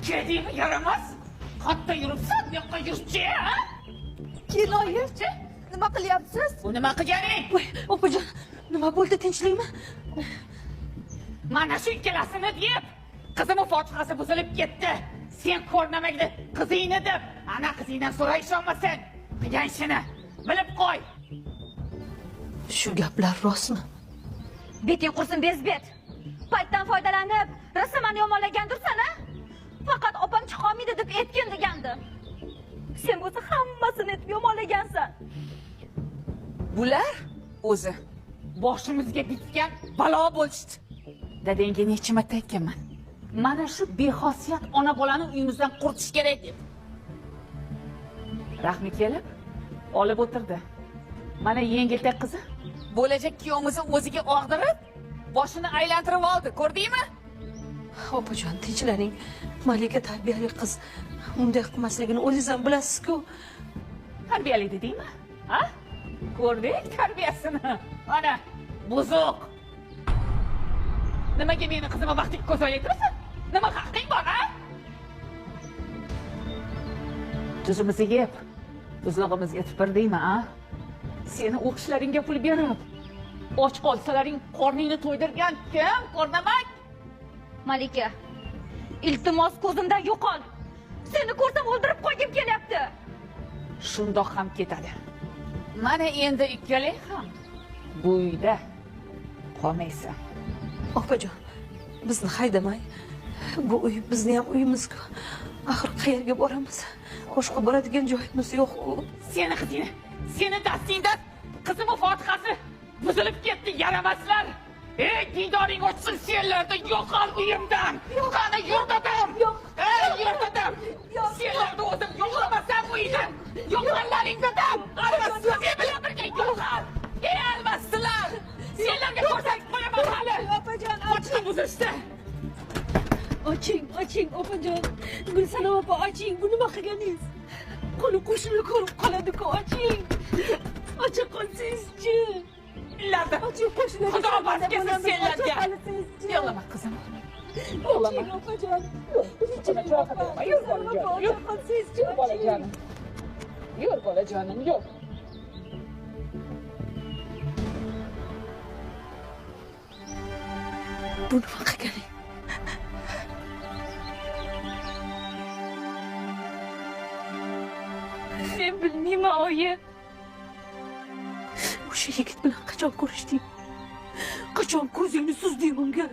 Kedimi yaramaz. Hatta yuribsan, bu yoqqa yurchi, ha? Kinoyi, nima qilyapsiz? Bu nima qilganing? Voy, opajon, nima bo'ldi, tinchlikmi? Mana shu ikkalasini deb qizimning fotihasi buzilib ketdi. Sen ko'rnamagida qizingni deb, ana qizingdan so'rayshonmasin. Qilgan ishini bilib qo'y. Shu gaplar rostmi? Beting qursin bezbet. Paytdan foydalanib, rasmani yomonlagandirsan-a? Faqat opam chiqolmaydi deb aytgan degandi. Sen bo'lsa hammasini aytib yomonlagansan. Bular o'zi boshimizga bitgan balo bo'lishdi. Dadangga necha marta aytganman. Mana shu bexosiyat ona bolani uyimizdan quritish kerak deb. Rahmi kelib, olib o'tirdi. Mana yengiltak qizi bo'lajak kuyovimizni o'ziga og'dirib, boshini aylantirib oldi. Ko'rdingmi? Opajon, tinchlaring. Malika tarbiyali qiz. Unday qilmasligini o'zingiz ham bilasiz-ku. Tarbiyali dedingmi? Ha? Ko'rdik tarbiyasini. Ana, buzuq. Nimaga meni qizimga vaqtga ko'z olaytirasan? Nima haqqing bor, ha? Tuzimizni yeb, buzog'imizga tupirdingmi, ha? Seni o'qishlaringga pul berib, och qolsalaring qorningni to'ydirgan kim? Ko'rnamak. Malika, iltimos ko'zimdan yo'qol. Seni ko'rsam o'ldirib qo'ygim kelyapti. Shundoq ham ketadi. Mana endi ikkalang ham bu uyda qolmaysan. Opajon, bizni haydamang. Bu uy bizni ham uyimiz-ku. Axir qayerga boramiz? Boshqa boradigan joyimiz yo'q-ku. Seni qizingni, seni dastingdan qizimning fotihasi buzilib ketdi, yaramaslar. Ey, diydoring ochsin senlarda, yo'qol uyimdan. Qani yurtadim. Yo'q. Ey, yurtadim. Senlarda o'zim yo'qlamasam bu uydan. Yo'qollaring dedim. Albatta bilan birga yo'qol. Ey, albastalar. Senlarga ko'rsatib qo'yaman hali. Opajon, ochib buzishdi. oching, opajon. Gulsanam opa, oching. Bu nima qilganingiz? Qo'li qo'shni ko'rib qoladi-ku, oching. Ocha qolsangiz-chi. Illarda. Oching, qo'shni. Xudo bas kelsin senlarga. Yig'lama qizim. Oching, opajon. Yur bolajonim, yur. Yur bolajonim. Yur bolajonim, yur. Bu nima qilganing? Men bilmayman, oyi. O'sha yigit bilan qachon ko'rishding? Qachon ko'zingni suzding unga?